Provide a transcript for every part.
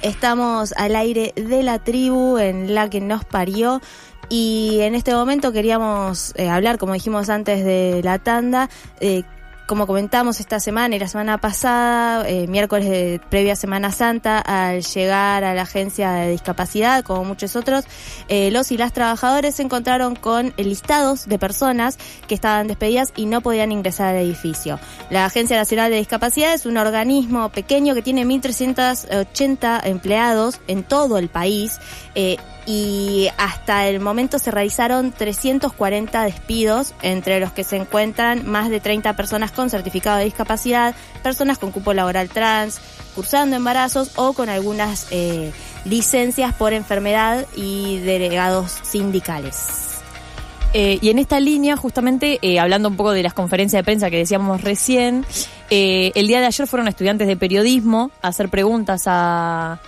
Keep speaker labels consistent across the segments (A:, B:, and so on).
A: Estamos al aire de la tribu en la que nos parió y en este momento queríamos hablar, como dijimos antes de la tanda, como comentamos esta semana y la semana pasada, miércoles de previa Semana Santa, al llegar a la agencia de discapacidad, como muchos otros, los y las trabajadores se encontraron con listados de personas que estaban despedidas y no podían ingresar al edificio. La Agencia Nacional de Discapacidad es un organismo pequeño que tiene 1.380 empleados en todo el país, y hasta el momento se realizaron 340 despidos, entre los que se encuentran más de 30 personas con certificado de discapacidad, personas con cupo laboral trans, cursando embarazos o con algunas licencias por enfermedad y delegados sindicales.
B: Y en esta línea, justamente, hablando un poco de las conferencias de prensa que decíamos recién, el día de ayer fueron estudiantes de periodismo a hacer preguntas a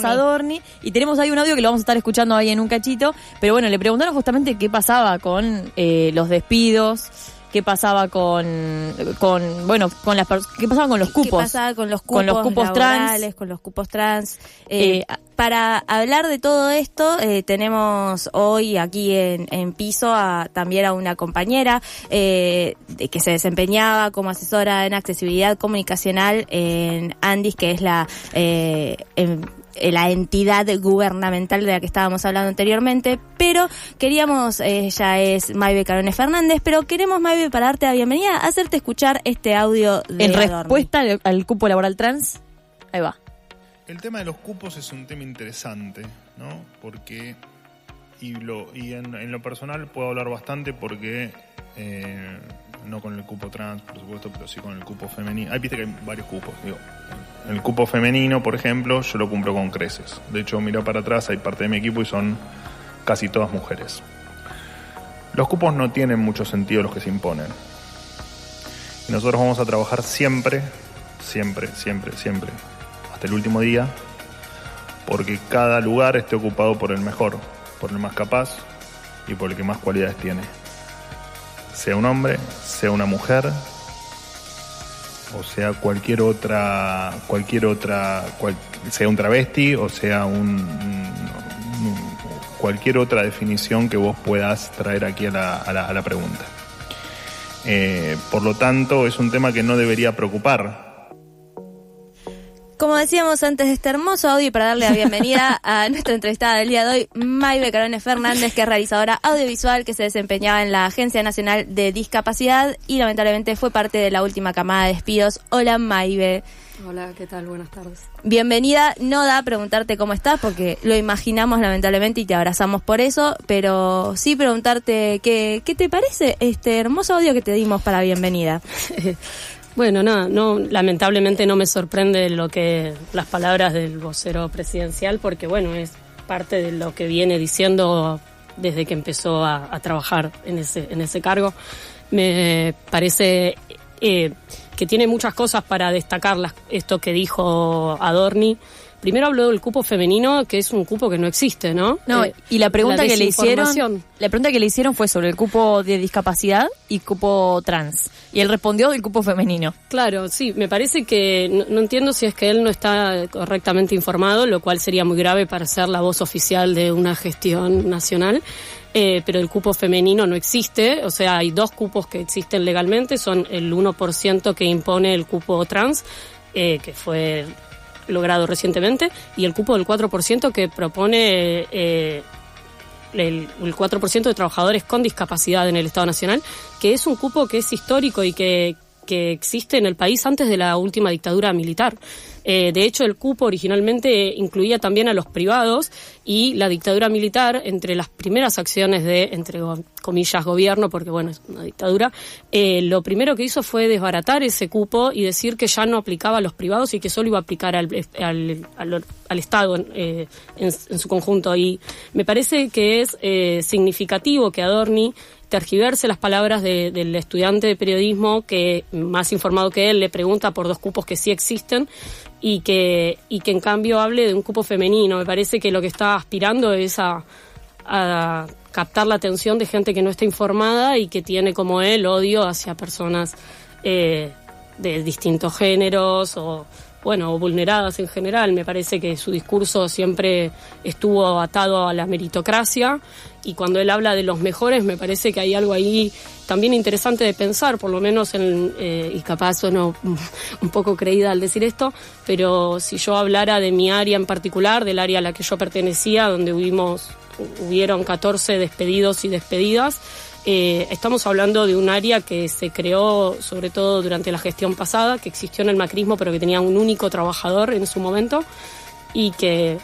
B: Adorni, y tenemos ahí un audio que lo vamos a estar escuchando ahí en un cachito, pero bueno, le preguntaron justamente qué pasaba con los despidos, qué pasaba con qué pasaba con los cupos,
A: qué pasaba con los cupos laborales, trans, con los cupos trans. Para hablar de todo esto, tenemos hoy aquí en piso también a una compañera que se desempeñaba como asesora en accesibilidad comunicacional en Andis, que es la entidad gubernamental de la que estábamos hablando anteriormente, pero queríamos, ella es Maybe Carone Fernández, pero queremos, Maybe, para darte la bienvenida, hacerte escuchar este audio de
B: en
A: Adorni.
B: Respuesta al cupo laboral trans. Ahí va.
C: El tema de los cupos es un tema interesante, ¿no? Porque, en lo personal puedo hablar bastante porque, no con el cupo trans, por supuesto, pero sí con el cupo femenino. Viste que hay varios cupos, digo. El cupo femenino, por ejemplo, yo lo cumplo con creces. De hecho, mira para atrás, hay parte de mi equipo y son casi todas mujeres. Los cupos no tienen mucho sentido los que se imponen. Y nosotros vamos a trabajar siempre, hasta el último día, porque cada lugar esté ocupado por el mejor, por el más capaz y por el que más cualidades tiene. Sea un hombre, sea una mujer, o sea sea un travesti, o sea cualquier otra definición que vos puedas traer aquí a la pregunta. Por lo tanto, es un tema que no debería preocupar.
A: Como decíamos antes de este hermoso audio, y para darle la bienvenida a nuestra entrevistada del día de hoy, Maybe Carone Fernández, que es realizadora audiovisual que se desempeñaba en la Agencia Nacional de Discapacidad y lamentablemente fue parte de la última camada de despidos. Hola, Maybe.
D: Hola, ¿qué tal? Buenas tardes.
A: Bienvenida. No da preguntarte cómo estás porque lo imaginamos lamentablemente y te abrazamos por eso, pero sí preguntarte qué te parece este hermoso audio que te dimos para bienvenida.
D: Bueno, no, lamentablemente no me sorprende las palabras del vocero presidencial, porque bueno, es parte de lo que viene diciendo desde que empezó a trabajar en ese cargo. Me parece que tiene muchas cosas para destacar esto que dijo Adorni. Primero habló del cupo femenino, que es un cupo que no existe, ¿no?
B: No, y la pregunta que le hicieron fue sobre el cupo de discapacidad y cupo trans. Y él respondió del cupo femenino.
D: Claro, sí, me parece que no entiendo si es que él no está correctamente informado, lo cual sería muy grave para ser la voz oficial de una gestión nacional. Pero el cupo femenino no existe, o sea, hay dos cupos que existen legalmente, son el 1% que impone el cupo trans, que fue logrado recientemente, y el cupo del 4% que propone el 4% de trabajadores con discapacidad en el Estado Nacional, que es un cupo que es histórico y que existe en el país antes de la última dictadura militar. De hecho, el cupo originalmente incluía también a los privados, y la dictadura militar, entre las primeras acciones de, entre comillas, gobierno, porque bueno, es una dictadura, lo primero que hizo fue desbaratar ese cupo y decir que ya no aplicaba a los privados y que solo iba a aplicar al Estado en su conjunto. Y me parece que es significativo que Adorni tergiverse las palabras del estudiante de periodismo que, más informado que él, le pregunta por dos cupos que sí existen y que en cambio hable de un cupo femenino. Me parece que lo que está aspirando es a captar la atención de gente que no está informada y que tiene, como él, odio hacia personas de distintos géneros o vulneradas en general. Me parece que su discurso siempre estuvo atado a la meritocracia, y cuando él habla de los mejores, me parece que hay algo ahí también interesante de pensar, por lo menos y capaz sueno un poco creída al decir esto, pero si yo hablara de mi área en particular, del área a la que yo pertenecía, donde hubieron 14 despedidos y despedidas, estamos hablando de un área que se creó sobre todo durante la gestión pasada, que existió en el macrismo, pero que tenía un único trabajador en su momento, y que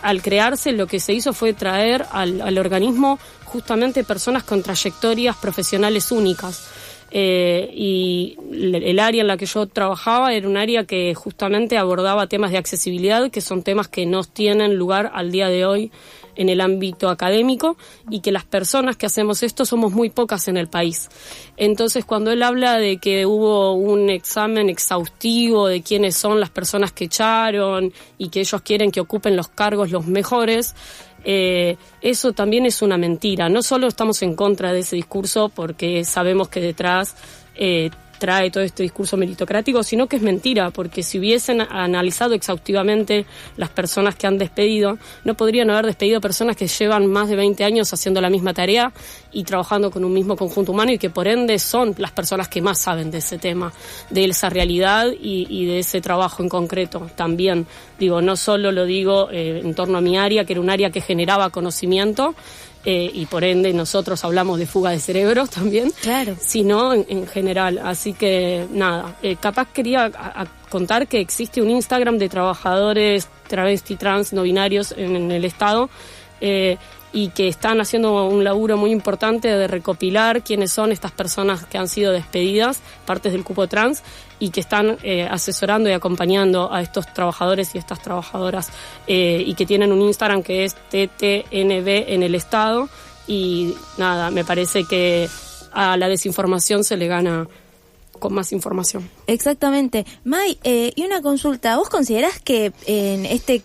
D: al crearse lo que se hizo fue traer al organismo justamente personas con trayectorias profesionales únicas. Y el área en la que yo trabajaba era un área que justamente abordaba temas de accesibilidad, que son temas que no tienen lugar al día de hoy en el ámbito académico, y que las personas que hacemos esto somos muy pocas en el país. Entonces, cuando él habla de que hubo un examen exhaustivo de quiénes son las personas que echaron y que ellos quieren que ocupen los cargos los mejores, eso también es una mentira. No solo estamos en contra de ese discurso porque sabemos que detrás trae todo este discurso meritocrático, sino que es mentira, porque si hubiesen analizado exhaustivamente las personas que han despedido, no podrían haber despedido personas que llevan más de 20 años haciendo la misma tarea y trabajando con un mismo conjunto humano, y que por ende son las personas que más saben de ese tema, de esa realidad y de ese trabajo en concreto. También digo, no solo lo digo en torno a mi área, que era un área que generaba conocimiento, y por ende nosotros hablamos de fuga de cerebros también,
A: claro,
D: sino en general. Así que nada, capaz quería contar que existe un Instagram de trabajadores travesti, trans, no binarios en el Estado, y que están haciendo un laburo muy importante de recopilar quiénes son estas personas que han sido despedidas, partes del cupo trans, y que están asesorando y acompañando a estos trabajadores y estas trabajadoras, y que tienen un Instagram que es TTNB en el Estado. Y nada, me parece que a la desinformación se le gana con más información.
A: Exactamente. May, y una consulta, ¿vos considerás que en este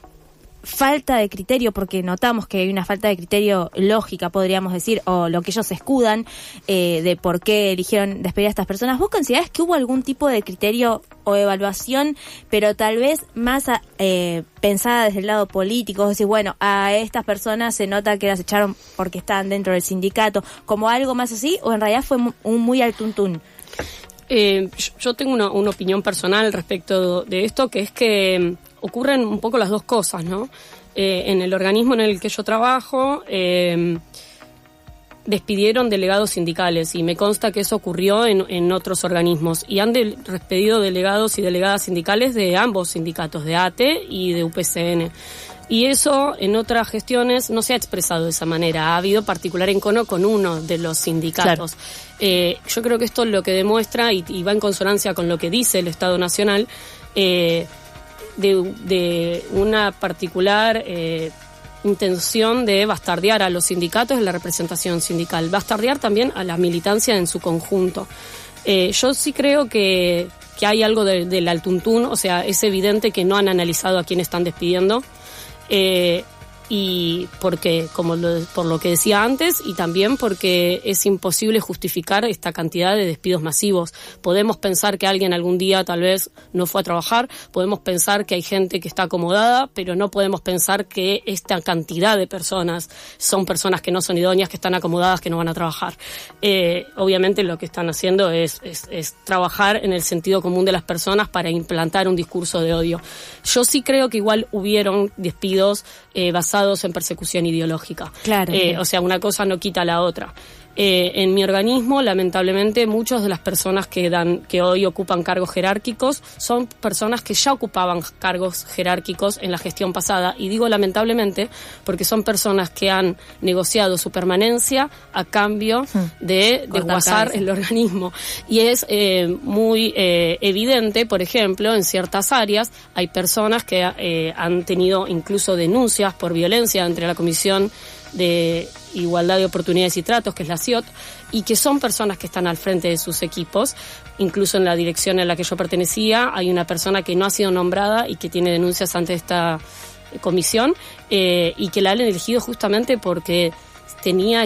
A: falta de criterio, porque notamos que hay una falta de criterio lógica, podríamos decir, o lo que ellos escudan de por qué eligieron despedir a estas personas, ¿vos considerás que hubo algún tipo de criterio o evaluación, pero tal vez más pensada desde el lado político? Es decir, bueno, a estas personas se nota que las echaron porque estaban dentro del sindicato, como algo más así, o en realidad fue un muy al tuntún.
D: Yo tengo una opinión personal respecto de esto, que es que ocurren un poco las dos cosas, ¿no? En el organismo en el que yo trabajo, despidieron delegados sindicales, y me consta que eso ocurrió en otros organismos, y han despedido delegados y delegadas sindicales de ambos sindicatos, de ATE y de UPCN. Y eso en otras gestiones no se ha expresado de esa manera. Ha habido particular encono con uno de los sindicatos. Claro. Yo creo que esto lo que demuestra, y va en consonancia con lo que dice el Estado Nacional, de una particular intención de bastardear a los sindicatos en la representación sindical, bastardear también a la militancia en su conjunto. Yo sí creo que hay algo del al tuntún, o sea, es evidente que no han analizado a quién están despidiendo, y porque por lo que decía antes, y también porque es imposible justificar esta cantidad de despidos masivos. Podemos pensar que alguien algún día tal vez no fue a trabajar, podemos pensar que hay gente que está acomodada, pero no podemos pensar que esta cantidad de personas son personas que no son idóneas, que están acomodadas, que no van a trabajar. Obviamente lo que están haciendo es trabajar en el sentido común de las personas para implantar un discurso de odio. Yo sí creo que igual hubieron despidos basados en persecución ideológica.
A: Claro.
D: O sea, una cosa no quita la otra. En mi organismo, lamentablemente, muchas de las personas que hoy ocupan cargos jerárquicos son personas que ya ocupaban cargos jerárquicos en la gestión pasada. Y digo lamentablemente porque son personas que han negociado su permanencia a cambio de desguazar el organismo. Y es muy evidente, por ejemplo, en ciertas áreas hay personas que han tenido incluso denuncias por violencia entre la Comisión de Igualdad de Oportunidades y Tratos, que es la CIOT, y que son personas que están al frente de sus equipos. Incluso en la dirección en la que yo pertenecía hay una persona que no ha sido nombrada y que tiene denuncias ante esta comisión, y que la han elegido justamente porque tenía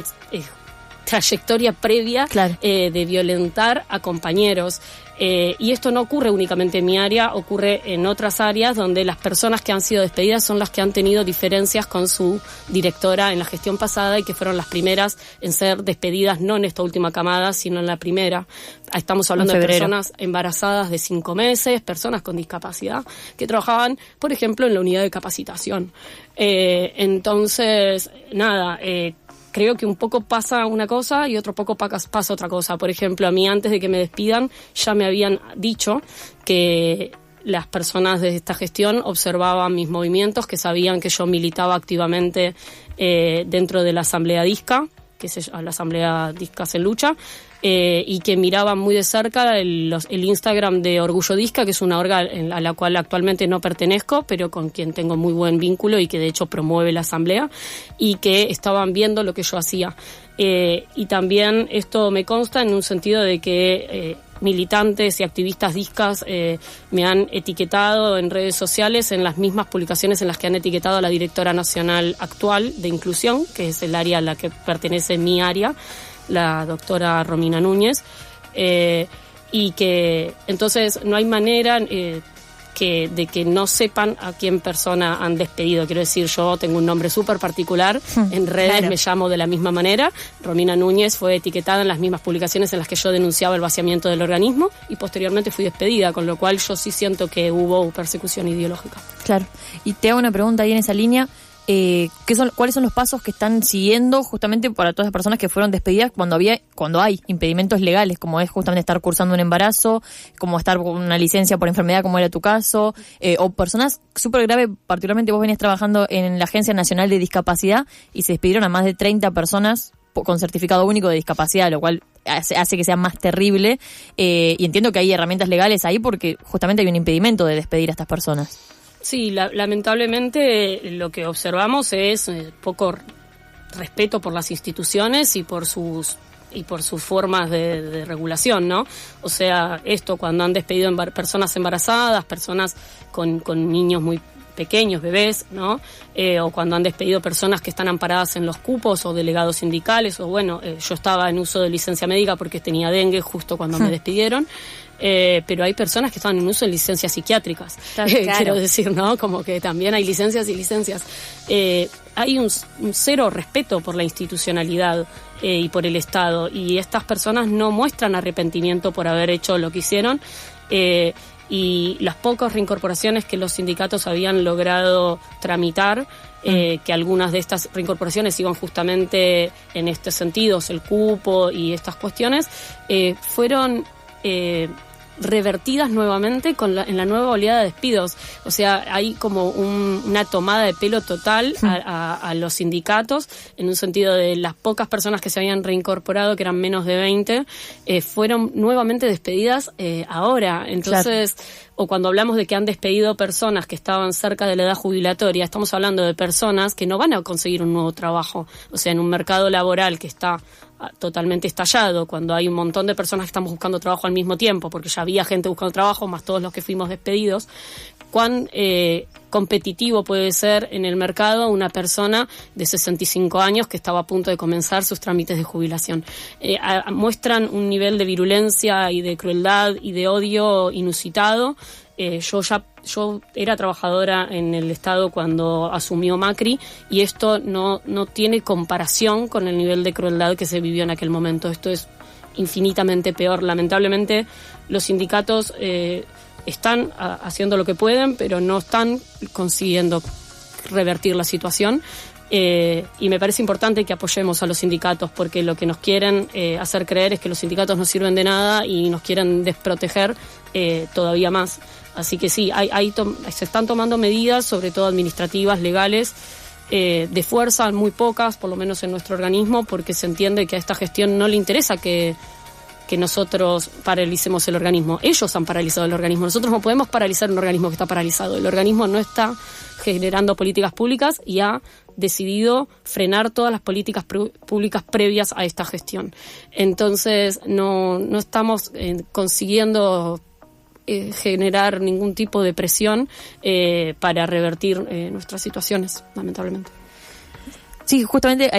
D: trayectoria previa
B: Claro.
D: de violentar a compañeros. Y esto no ocurre únicamente en mi área, ocurre en otras áreas donde las personas que han sido despedidas son las que han tenido diferencias con su directora en la gestión pasada y que fueron las primeras en ser despedidas, no en esta última camada, sino en la primera. Estamos hablando de personas embarazadas de 5 meses, personas con discapacidad que trabajaban, por ejemplo, en la unidad de capacitación. Entonces, nada, creo que un poco pasa una cosa y otro poco pasa otra cosa. Por ejemplo, a mí antes de que me despidan ya me habían dicho que las personas de esta gestión observaban mis movimientos, que sabían que yo militaba activamente dentro de la Asamblea Disca, que es la Asamblea Discas en Lucha, y que miraban muy de cerca el Instagram de Orgullo Disca, que es una orga a la cual actualmente no pertenezco, pero con quien tengo muy buen vínculo y que de hecho promueve la asamblea, y que estaban viendo lo que yo hacía. Y también esto me consta en un sentido de que militantes y activistas discas me han etiquetado en redes sociales en las mismas publicaciones en las que han etiquetado a la directora nacional actual de inclusión, que es el área a la que pertenece mi área, la doctora Romina Núñez, y que entonces no hay manera de que no sepan a quién persona han despedido. Quiero decir, yo tengo un nombre súper particular, en redes claro. Me llamo de la misma manera. Romina Núñez fue etiquetada en las mismas publicaciones en las que yo denunciaba el vaciamiento del organismo y posteriormente fui despedida, con lo cual yo sí siento que hubo persecución ideológica.
B: Claro. Y te hago una pregunta ahí en esa línea. ¿Cuáles son los pasos que están siguiendo justamente para todas las personas que fueron despedidas cuando hay impedimentos legales, como es justamente estar cursando un embarazo, como estar con una licencia por enfermedad, como era tu caso, o personas súper graves? Particularmente vos venías trabajando en la Agencia Nacional de Discapacidad y se despidieron a más de 30 personas con certificado único de discapacidad, lo cual hace que sea más terrible, y entiendo que hay herramientas legales ahí porque justamente hay un impedimento de despedir a estas personas.
D: Sí, lamentablemente lo que observamos es poco respeto por las instituciones y por sus formas de regulación, ¿no? O sea, esto cuando han despedido personas embarazadas, personas con niños muy pequeños, bebés, ¿no? O cuando han despedido personas que están amparadas en los cupos o delegados sindicales, o bueno, yo estaba en uso de licencia médica porque tenía dengue justo cuando me despidieron. Pero hay personas que están en uso de licencias psiquiátricas, claro. Quiero decir, ¿no? Como que también hay licencias y licencias. Hay un cero respeto por la institucionalidad y por el Estado, y estas personas no muestran arrepentimiento por haber hecho lo que hicieron, y las pocas reincorporaciones que los sindicatos habían logrado tramitar, que algunas de estas reincorporaciones iban justamente en este sentido, el cupo y estas cuestiones, fueron revertidas nuevamente en la nueva oleada de despidos. O sea, hay como una tomada de pelo total a los sindicatos, en un sentido de las pocas personas que se habían reincorporado, que eran menos de 20, fueron nuevamente despedidas ahora. Entonces, claro. O cuando hablamos de que han despedido personas que estaban cerca de la edad jubilatoria, estamos hablando de personas que no van a conseguir un nuevo trabajo. O sea, en un mercado laboral que está totalmente estallado, cuando hay un montón de personas que estamos buscando trabajo al mismo tiempo, porque ya había gente buscando trabajo, más todos los que fuimos despedidos, cuán competitivo puede ser en el mercado una persona de 65 años que estaba a punto de comenzar sus trámites de jubilación. Muestran un nivel de virulencia y de crueldad y de odio inusitado. Yo era trabajadora en el Estado cuando asumió Macri, y esto no tiene comparación con el nivel de crueldad que se vivió en aquel momento. Esto es infinitamente peor. Lamentablemente, los sindicatos están haciendo lo que pueden, pero no están consiguiendo revertir la situación. Y me parece importante que apoyemos a los sindicatos, porque lo que nos quieren hacer creer es que los sindicatos no sirven de nada y nos quieren desproteger todavía más. Así que sí, se están tomando medidas, sobre todo administrativas, legales, de fuerza, muy pocas, por lo menos en nuestro organismo, porque se entiende que a esta gestión no le interesa que nosotros paralicemos el organismo. Ellos han paralizado el organismo. Nosotros no podemos paralizar un organismo que está paralizado. El organismo no está generando políticas públicas y ha decidido frenar todas las políticas públicas previas a esta gestión. Entonces, no estamos consiguiendo generar ningún tipo de presión para revertir nuestras situaciones, lamentablemente.
B: Sí, justamente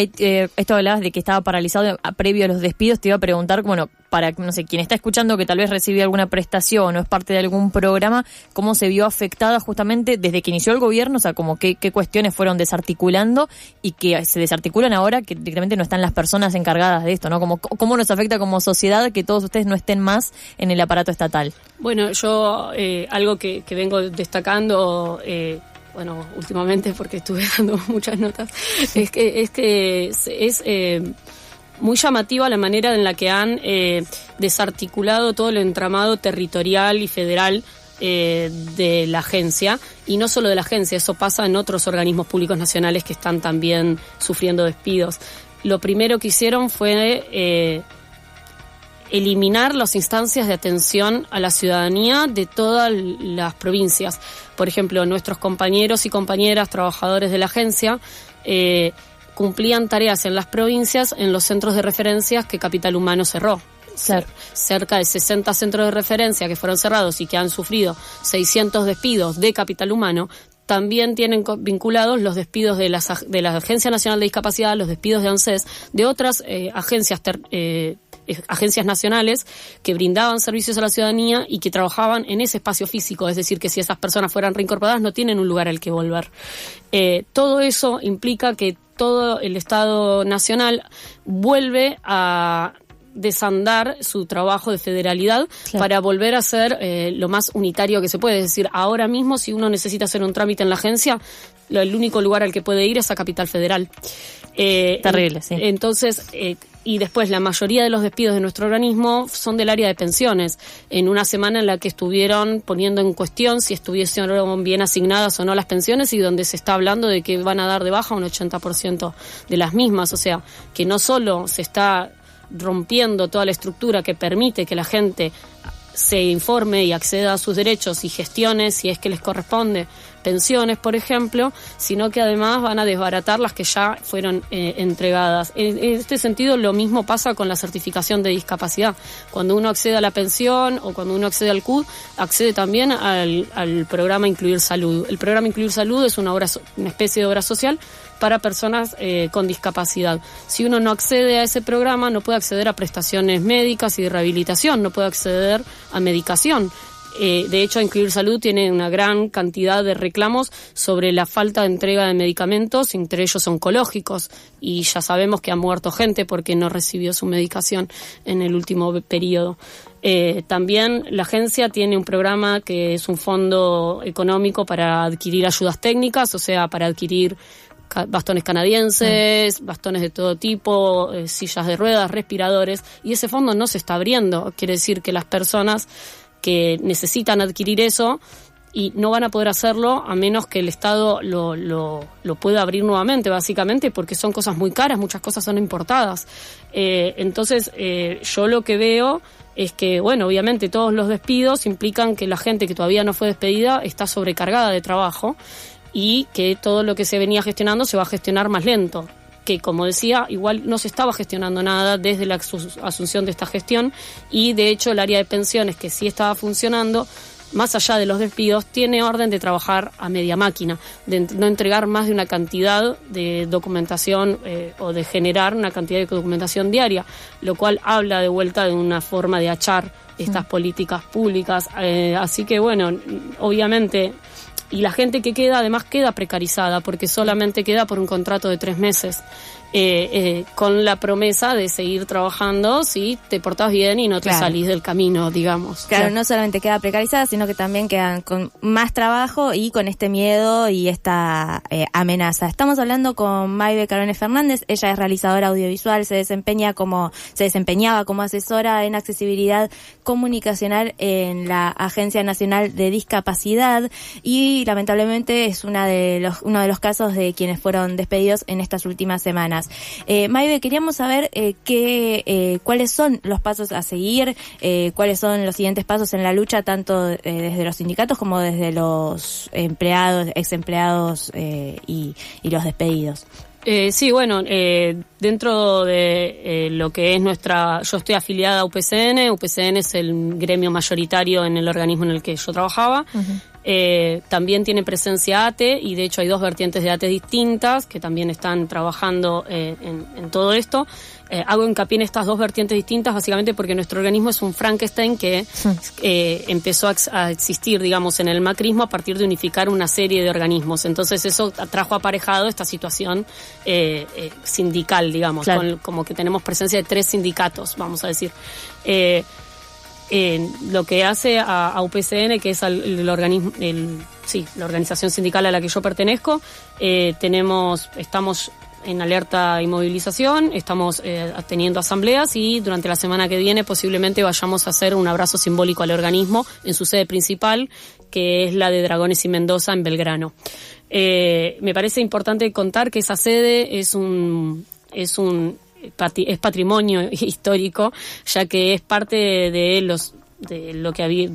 B: esto hablabas de que estaba paralizado previo a los despidos. Te iba a preguntar, bueno, para, no sé, quien está escuchando que tal vez recibió alguna prestación o es parte de algún programa, ¿cómo se vio afectada justamente desde que inició el gobierno? O sea, como qué cuestiones fueron desarticulando y que se desarticulan ahora que directamente no están las personas encargadas de esto, ¿no? ¿Cómo nos afecta como sociedad que todos ustedes no estén más en el aparato estatal?
D: Bueno, yo algo que vengo destacando... bueno, últimamente porque estuve dando muchas notas, es que es muy llamativa la manera en la que han desarticulado todo el entramado territorial y federal de la agencia, y no solo de la agencia, eso pasa en otros organismos públicos nacionales que están también sufriendo despidos. Lo primero que hicieron fue eliminar las instancias de atención a la ciudadanía de todas las provincias. Por ejemplo, nuestros compañeros y compañeras trabajadores de la agencia cumplían tareas en las provincias en los centros de referencias que Capital Humano cerró. Claro. Cerca de 60 centros de referencia que fueron cerrados y que han sufrido 600 despidos de Capital Humano. También tienen vinculados los despidos de la Agencia Nacional de Discapacidad, los despidos de ANSES, de otras agencias nacionales que brindaban servicios a la ciudadanía y que trabajaban en ese espacio físico, es decir, que si esas personas fueran reincorporadas no tienen un lugar al que volver. Todo eso implica que todo el Estado Nacional vuelve a desandar su trabajo de federalidad, claro, para volver a ser lo más unitario que se puede. Es decir, ahora mismo si uno necesita hacer un trámite en la agencia, el único lugar al que puede ir es a Capital Federal.
B: Terrible, sí.
D: Entonces, y después la mayoría de los despidos de nuestro organismo son del área de pensiones, en una semana en la que estuvieron poniendo en cuestión si estuviesen bien asignadas o no las pensiones, y donde se está hablando de que van a dar de baja un 80% de las mismas. O sea, que no solo se está rompiendo toda la estructura que permite que la gente se informe y acceda a sus derechos y gestione, si es que les corresponde, pensiones, por ejemplo, sino que además van a desbaratar las que ya fueron entregadas. En este sentido, lo mismo pasa con la certificación de discapacidad. Cuando uno accede a la pensión o cuando uno accede al CUD, accede también al programa Incluir Salud. El programa Incluir Salud es una especie de obra social para personas con discapacidad. Si uno no accede a ese programa, no puede acceder a prestaciones médicas y de rehabilitación, no puede acceder a medicación. De hecho, Incluir Salud tiene una gran cantidad de reclamos sobre la falta de entrega de medicamentos, entre ellos oncológicos, y ya sabemos que ha muerto gente porque no recibió su medicación en el último periodo. También la agencia tiene un programa que es un fondo económico para adquirir ayudas técnicas, o sea, para adquirir bastones canadienses, bastones de todo tipo, sillas de ruedas, respiradores, y ese fondo no se está abriendo. Quiere decir que las personas que necesitan adquirir eso y no van a poder hacerlo a menos que el Estado lo pueda abrir nuevamente, básicamente porque son cosas muy caras, muchas cosas son importadas. Entonces, yo lo que veo es que, bueno, obviamente todos los despidos implican que la gente que todavía no fue despedida está sobrecargada de trabajo y que todo lo que se venía gestionando se va a gestionar más lento. Que, como decía, igual no se estaba gestionando nada desde la asunción de esta gestión, y de hecho el área de pensiones, que sí estaba funcionando, más allá de los despidos, tiene orden de trabajar a media máquina, de no entregar más de una cantidad de documentación o de generar una cantidad de documentación diaria, lo cual habla de vuelta de una forma de achar estas políticas públicas. Así que, bueno, obviamente... Y la gente que queda, además, queda precarizada porque solamente queda por un contrato de 3 meses, con la promesa de seguir trabajando si te portás bien y no te salís del camino, digamos.
A: Claro, no solamente queda precarizada, sino que también quedan con más trabajo y con este miedo y esta amenaza. Estamos hablando con Maybe Carone Fernández. Ella es realizadora audiovisual, se desempeñaba como asesora en accesibilidad comunicacional en la Agencia Nacional de Discapacidad, y lamentablemente es uno de los casos de quienes fueron despedidos en estas últimas semanas. Maybe, queríamos saber cuáles son los pasos a seguir, cuáles son los siguientes pasos en la lucha, tanto desde los sindicatos como desde los empleados, exempleados y los despedidos.
D: Sí, bueno, dentro de lo que es yo estoy afiliada a UPCN. UPCN es el gremio mayoritario en el organismo en el que yo trabajaba. Uh-huh. También tiene presencia ATE, y de hecho hay 2 vertientes de ATE distintas que también están trabajando en todo esto. Hago hincapié en estas 2 vertientes distintas básicamente porque nuestro organismo es un Frankenstein que empezó a existir, digamos, en el macrismo a partir de unificar una serie de organismos. Entonces eso trajo aparejado esta situación sindical, digamos,
B: claro.
D: como que tenemos presencia de 3 sindicatos, vamos a decir. Lo que hace a UPCN, que es el organismo, la organización sindical a la que yo pertenezco, estamos en alerta y movilización, estamos teniendo asambleas, y durante la semana que viene posiblemente vayamos a hacer un abrazo simbólico al organismo en su sede principal, que es la de Dragones y Mendoza en Belgrano. Me parece importante contar que esa sede es patrimonio histórico, ya que es parte de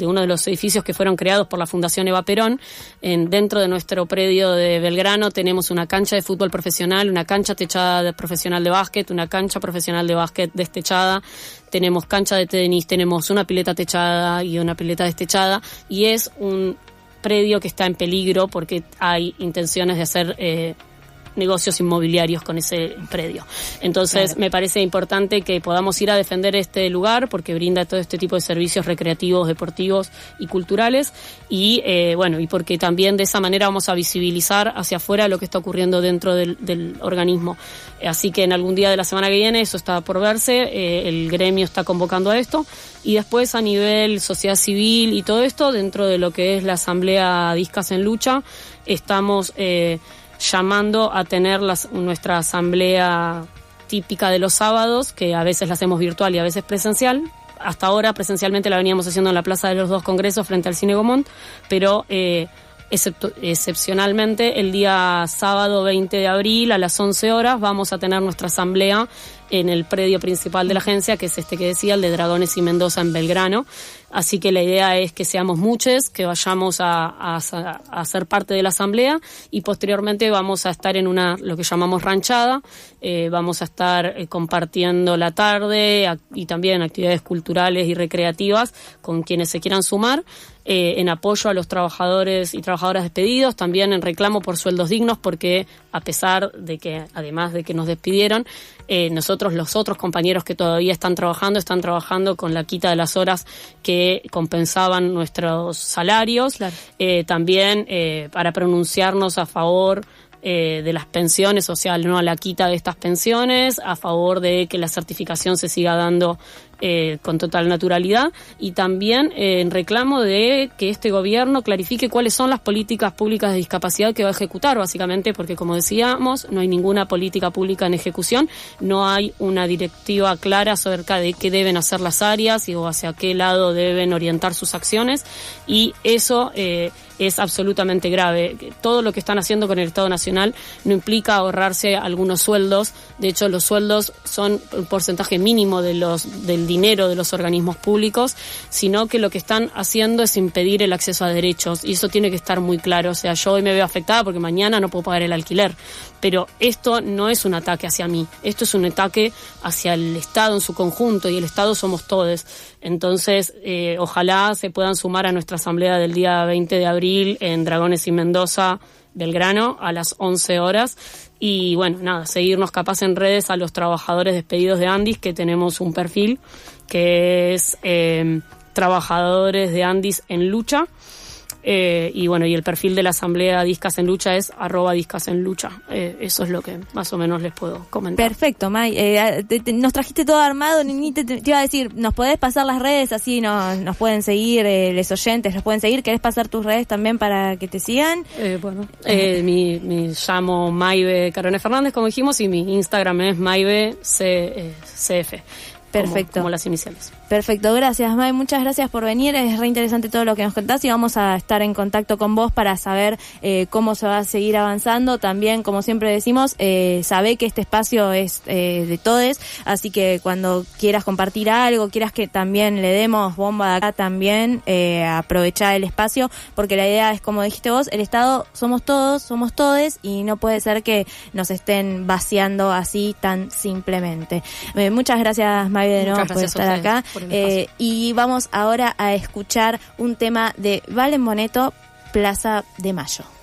D: uno de los edificios que fueron creados por la Fundación Eva Perón. Dentro de nuestro predio de Belgrano tenemos una cancha de fútbol profesional, una cancha techada profesional de básquet, una cancha profesional de básquet destechada, tenemos cancha de tenis, tenemos una pileta techada y una pileta destechada, y es un predio que está en peligro porque hay intenciones de hacer negocios inmobiliarios con ese predio. Entonces, claro, me parece importante que podamos ir a defender este lugar porque brinda todo este tipo de servicios recreativos, deportivos y culturales, y y porque también de esa manera vamos a visibilizar hacia afuera lo que está ocurriendo dentro del organismo. Así que en algún día de la semana que viene eso está por verse, el gremio está convocando a esto, y después a nivel sociedad civil y todo esto, dentro de lo que es la Asamblea Discas en Lucha, estamos llamando a tener nuestra asamblea típica de los sábados, que a veces la hacemos virtual y a veces presencial. Hasta ahora presencialmente la veníamos haciendo en la Plaza de los Dos Congresos frente al Cine Gomont, pero excepcionalmente el día sábado 20 de abril a las 11 horas vamos a tener nuestra asamblea en el predio principal de la agencia, que es este que decía, el de Dragones y Mendoza en Belgrano. Así que la idea es que seamos muchos, que vayamos a ser parte de la asamblea, y posteriormente vamos a estar en lo que llamamos ranchada. Vamos a estar compartiendo la tarde y también actividades culturales y recreativas con quienes se quieran sumar, en apoyo a los trabajadores y trabajadoras despedidos, también en reclamo por sueldos dignos, porque a pesar de que, además de que nos despidieron, nosotros, los otros compañeros que todavía están trabajando con la quita de las horas que compensaban nuestros salarios. Claro. También para pronunciarnos a favor de las pensiones, o sea, no a la quita de estas pensiones, a favor de que la certificación se siga dando con total naturalidad, y también en reclamo de que este gobierno clarifique cuáles son las políticas públicas de discapacidad que va a ejecutar, básicamente porque, como decíamos, no hay ninguna política pública en ejecución, no hay una directiva clara acerca de qué deben hacer las áreas o hacia qué lado deben orientar sus acciones, y eso es absolutamente grave. Todo lo que están haciendo con el Estado Nacional no implica ahorrarse algunos sueldos. De hecho, los sueldos son un porcentaje mínimo del dinero de los organismos públicos, sino que lo que están haciendo es impedir el acceso a derechos, y eso tiene que estar muy claro. O sea, yo hoy me veo afectada porque mañana no puedo pagar el alquiler, pero esto no es un ataque hacia mí, esto es un ataque hacia el Estado en su conjunto, y el Estado somos todos. Entonces, ojalá se puedan sumar a nuestra asamblea del día 20 de abril en Dragones y Mendoza, Belgrano, a las 11 horas. Y bueno, nada, seguirnos capaz en redes a los trabajadores despedidos de Andis, que tenemos un perfil que es Trabajadores de Andis en Lucha. Y bueno, y el perfil de la Asamblea Discas en Lucha es @discasenlucha. Eso es lo que más o menos les puedo comentar.
A: Perfecto, May. Nos trajiste todo armado, ni te iba a decir, ¿nos podés pasar las redes? Así nos pueden seguir, los oyentes nos pueden seguir. ¿Querés pasar tus redes también para que te sigan?
D: Me llamo Maybe Carone Fernández, como dijimos, y mi Instagram es Maybe CF.
A: Perfecto.
D: Como las iniciales.
A: Perfecto, gracias, May, muchas gracias por venir, es re interesante todo lo que nos contás, y vamos a estar en contacto con vos para saber cómo se va a seguir avanzando. También, como siempre decimos, sabé que este espacio es de todes, así que cuando quieras compartir algo, quieras que también le demos bomba de acá también, aprovechar el espacio, porque la idea es, como dijiste vos, el Estado somos todos, somos todes, y no puede ser que nos estén vaciando así tan simplemente. Muchas gracias, May, de nuevo por estar acá. Y vamos ahora a escuchar un tema de Valen Boneto, Plaza de Mayo.